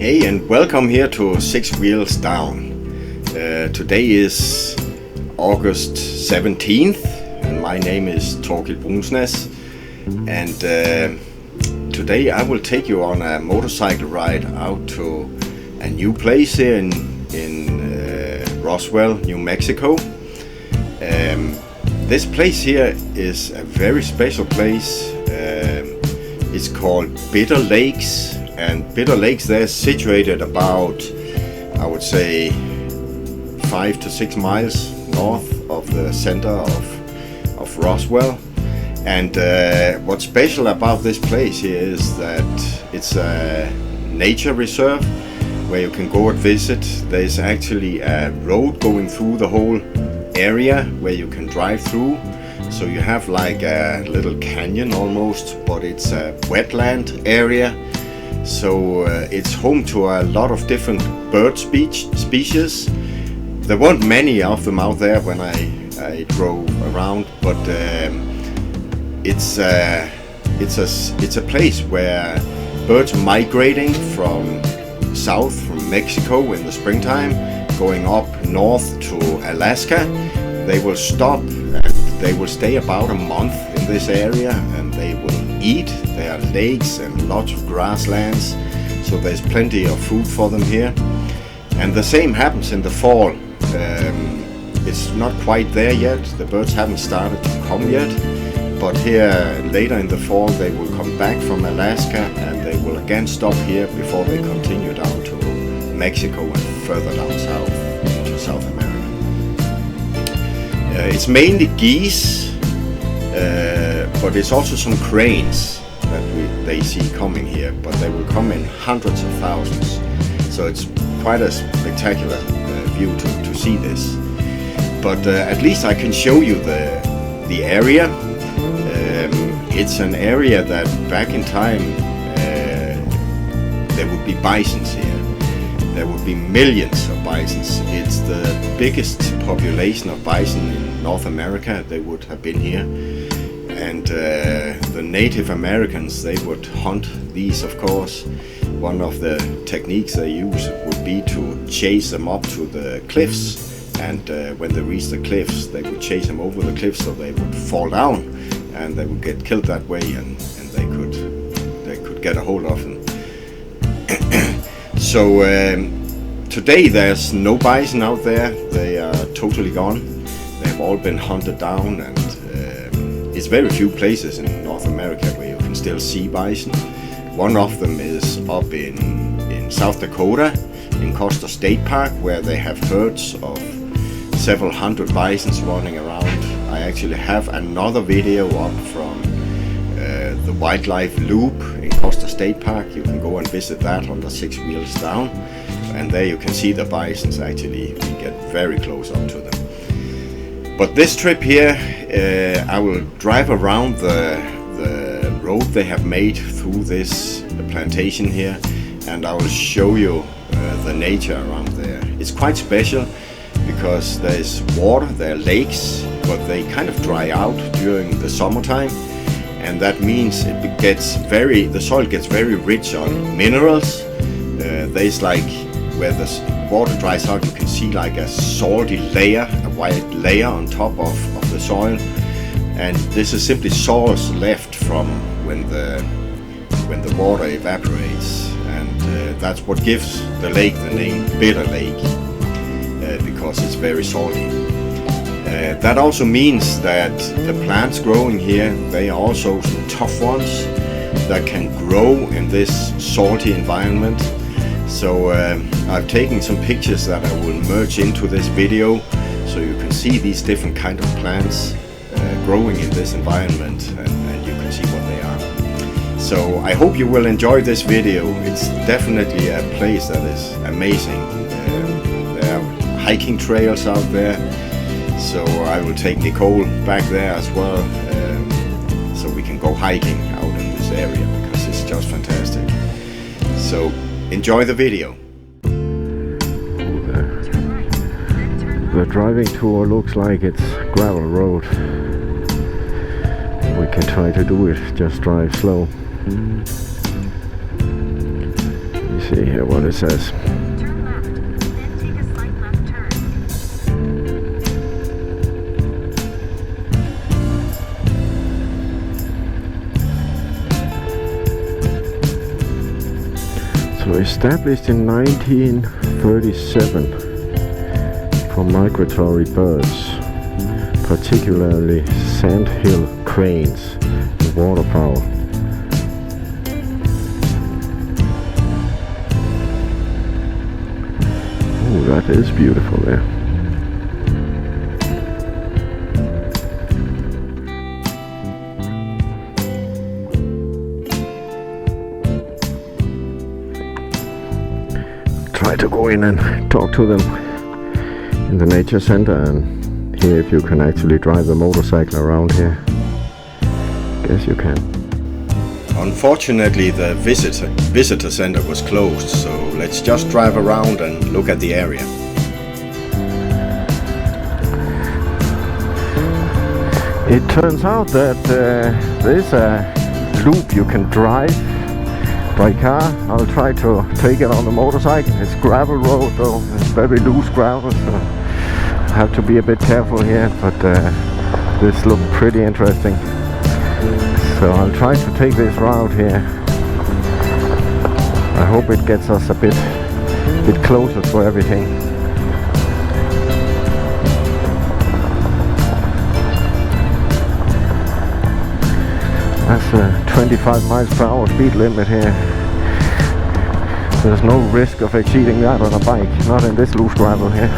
Hey, and welcome here to Six Wheels Down. Today is August 17th and my name is Thorkild Brunsnaes, and today I will take you on a motorcycle ride out to a new place here in Roswell, New Mexico. This place here is a very special place. It's called Bitter Lakes, and Bitter Lakes, they're situated about, I would say, 5 to 6 miles north of the center of Roswell. And what's special about this place here is that it's a nature reserve where you can go and visit. There's actually a road going through the whole area where you can drive through. So you have like a little canyon almost, but it's a wetland area. So it's home to a lot of different bird species. There weren't many of them out there when I drove around, but it's a place where birds migrating from south, from Mexico in the springtime, going up north to Alaska. They will stop and they will stay about a month in this area, and they will eat. There are lakes and lots of grasslands, so there's plenty of food for them here. And the same happens in the fall. It's not quite there yet. The birds haven't started to come yet, but here later in the fall they will come back from Alaska and they will again stop here before they continue down to Mexico and further down south into South America. It's mainly geese, but it's also some cranes that they see coming here, but they will come in hundreds of thousands. So it's quite a spectacular view to see this. But at least I can show you the area. It's an area that back in time there would be bisons here. There would be millions of bisons. It's the biggest population of bison in North America. They would have been here. And the Native Americans, they would hunt these, of course. One of the techniques they use would be to chase them up to the cliffs. And when they reach the cliffs, they would chase them over the cliffs so they would fall down and they would get killed that way, and they could get a hold of them. So today there's no bison out there. They are totally gone. They've all been hunted down, and it's very few places in North America where you can still see bison. One of them is up in South Dakota in Custer State Park, where they have herds of several hundred bisons running around. I actually have another video up from the wildlife loop in Custer State Park. You can go and visit that on the Six Wheels Down, and there you can see the bisons. Actually, we get very close up to them. But this trip here, I will drive around the road they have made through this plantation here, and I will show you the nature around there. It's quite special because there's water, there are lakes, but they kind of dry out during the summertime, and that means the soil gets very rich on minerals. There's like, where the water dries out, you can see like a salty layer, a white layer on top of the soil, and this is simply salts left from when the water evaporates, and that's what gives the lake the name Bitter Lake, because it's very salty. That also means that the plants growing here, they are also some tough ones that can grow in this salty environment. So I've taken some pictures that I will merge into this video so you can see these different kind of plants growing in this environment, and you can see what they are. So I hope you will enjoy this video. It's definitely a place that is amazing. There are hiking trails out there, so I will take Nicole back there as well, so we can go hiking out in this area because it's just fantastic. So enjoy the video. The driving tour looks like it's gravel road. We can try to do it, just drive slow. You See here what it says. Turn left, then take a slight left turn. So established in 1937 for migratory birds, particularly Sandhill cranes and waterfowl. Oh, that is beautiful there. Try to go in and talk to them in the nature center and hear if you can actually drive the motorcycle around here. Guess you can. Unfortunately, the visitor center was closed, so let's just drive around and look at the area. It turns out that there's a loop you can drive by car. I'll try to take it on the motorcycle. It's gravel road though, it's very loose gravel, so I have to be a bit careful here, but this looks pretty interesting. So I'll try to take this route here. I hope it gets us a bit closer to everything. That's a 25 miles per hour speed limit here. There's no risk of exceeding that on a bike, not in this loose gravel here.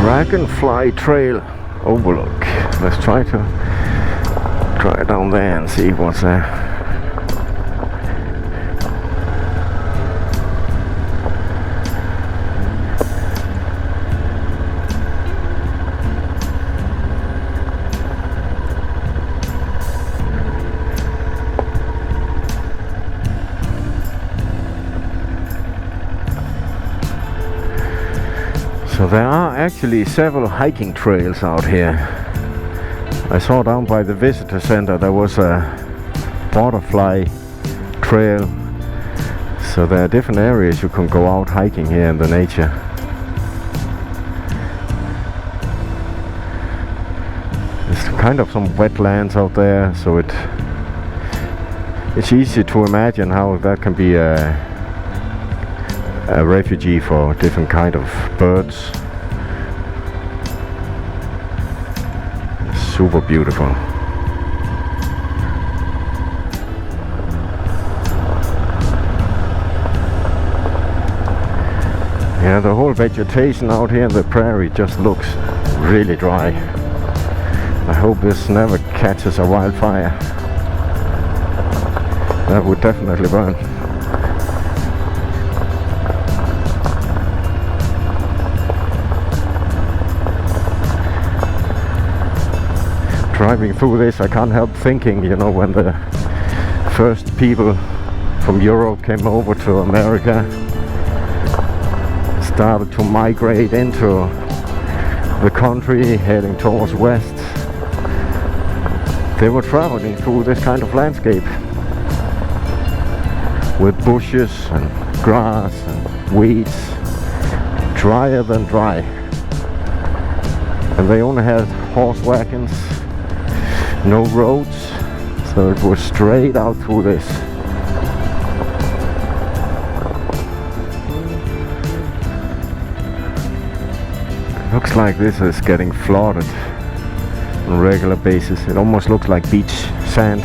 Dragonfly Trail Overlook. Let's try down there and see what's there. So there are actually several hiking trails out here. I saw down by the visitor center there was a butterfly trail. So there are different areas you can go out hiking here in the nature. There's kind of some wetlands out there, so it's easy to imagine how that can be a refugee for different kind of birds. Super beautiful. Yeah, the whole vegetation out here in the prairie just looks really dry. I hope this never catches a wildfire. That would definitely burn. Driving through this, I can't help thinking, you know, when the first people from Europe came over to America, started to migrate into the country, heading towards west. They were traveling through this kind of landscape with bushes and grass and weeds, drier than dry. And they only had horse wagons, no roads, so it was straight out through this. Looks like this is getting flooded on a regular basis. It almost looks like beach sand.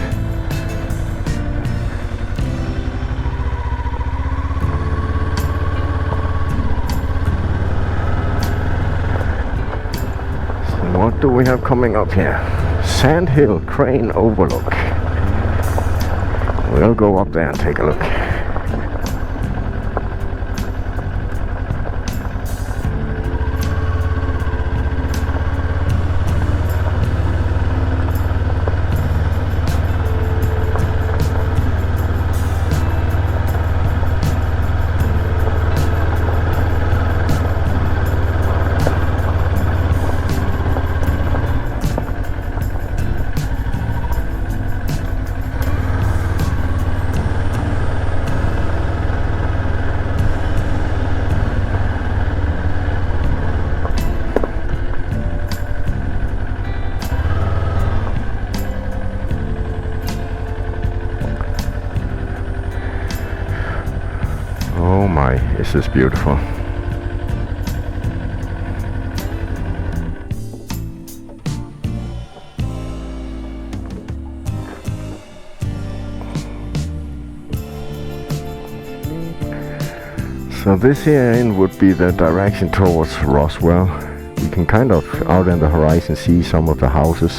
So what do we have coming up here? Sandhill Crane Overlook. We'll go up there and take a look. This is beautiful. So this here in would be the direction towards Roswell. We can kind of out in the horizon see some of the houses.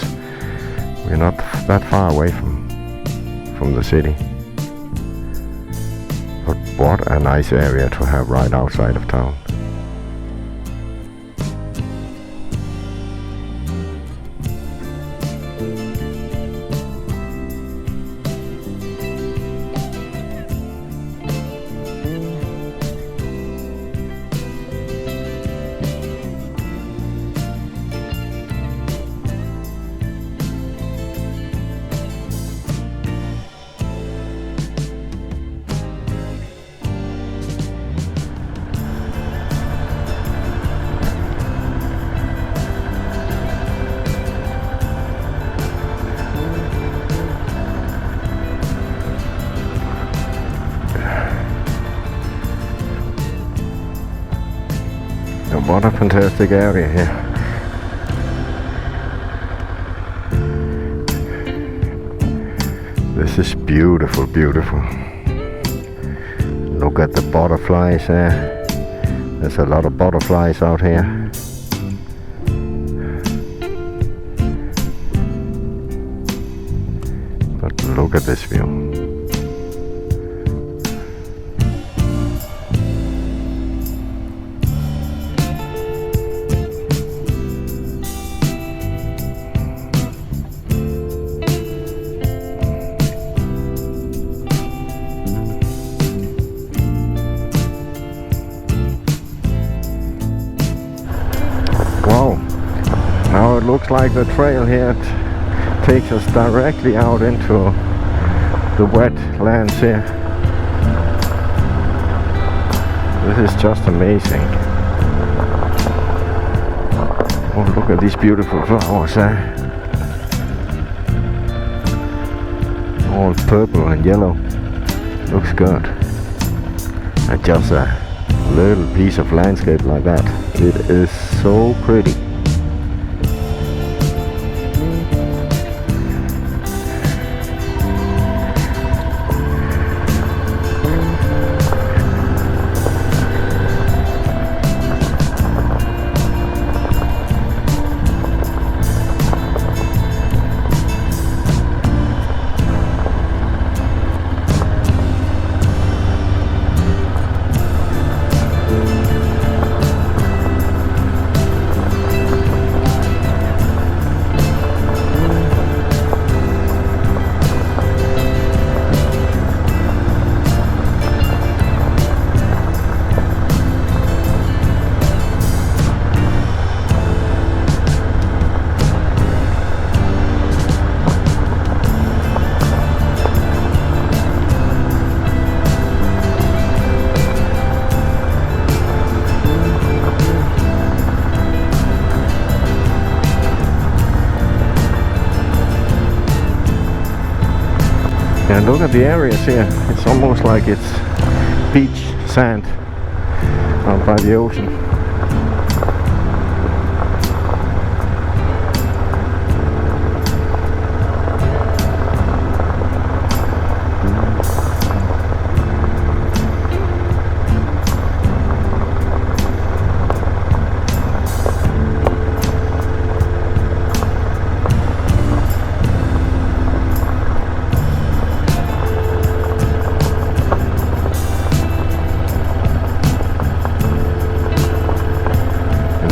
We're not that far away from the city. But what a nice area to have right outside of town. What a fantastic area here. This is beautiful, beautiful. Look at the butterflies there. There's a lot of butterflies out here. But look at this view. Now it looks like the trail here takes us directly out into the wetlands here. This is just amazing. Oh, look at these beautiful flowers there. All purple and yellow. Looks good. And just a little piece of landscape like that. It is so pretty. And look at the areas here. It's almost like it's beach sand out by the ocean.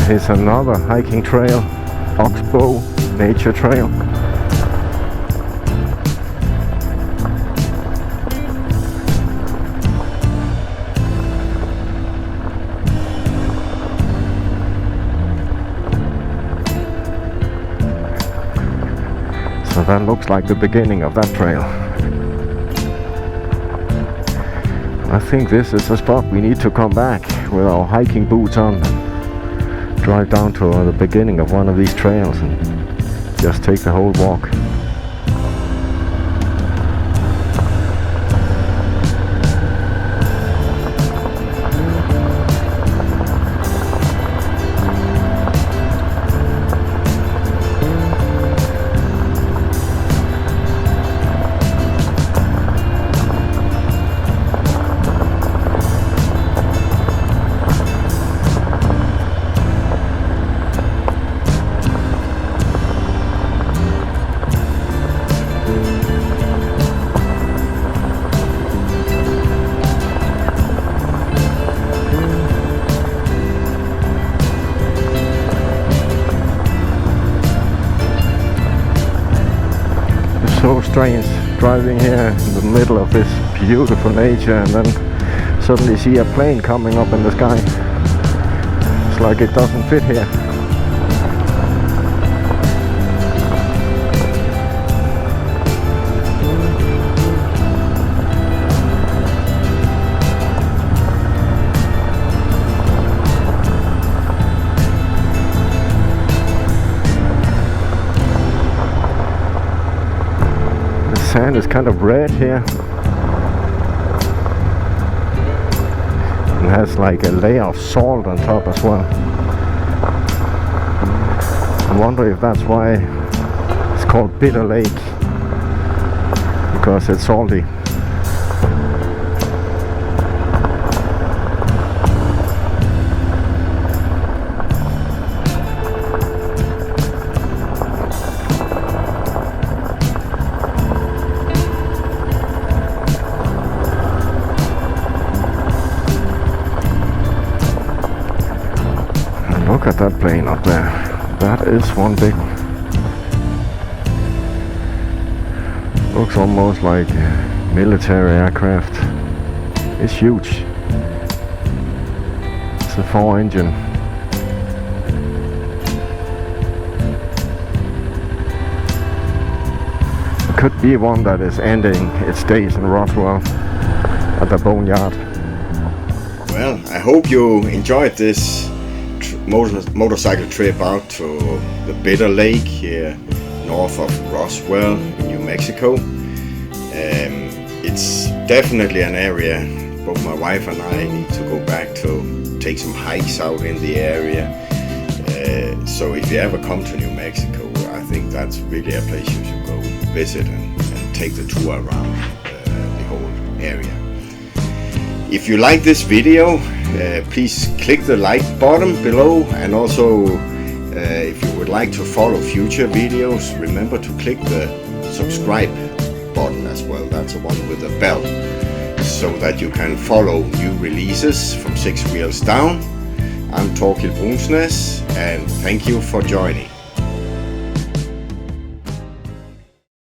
Here's another hiking trail, Oxbow Nature Trail. So that looks like the beginning of that trail. I think this is a spot we need to come back with our hiking boots on. Drive down to the beginning of one of these trails and just take the whole walk. so strange driving here in the middle of this beautiful nature and then suddenly see a plane coming up in the sky. It's like it doesn't fit here. Sand is kind of red here and has like a layer of salt on top as well. I wonder if that's why it's called Bitter Lake, because it's salty. Look at that plane up there. That is one big one. Looks almost like a military aircraft. It's huge. It's a 4-engine. It could be one that is ending its days in Roswell at the boneyard. Well, I hope you enjoyed this motorcycle trip out to the Bitter Lake here north of Roswell, New Mexico. It's definitely an area both my wife and I need to go back to, take some hikes out in the area. So if you ever come to New Mexico, I think that's really a place you should go visit and take the tour around the whole area. If you like this video, please click the like button below, and also if you would like to follow future videos, remember to click the subscribe button as well. That's the one with the bell, so that you can follow new releases from 6 Wheels Down. I'm Thorkild Brunsnaes, and thank you for joining.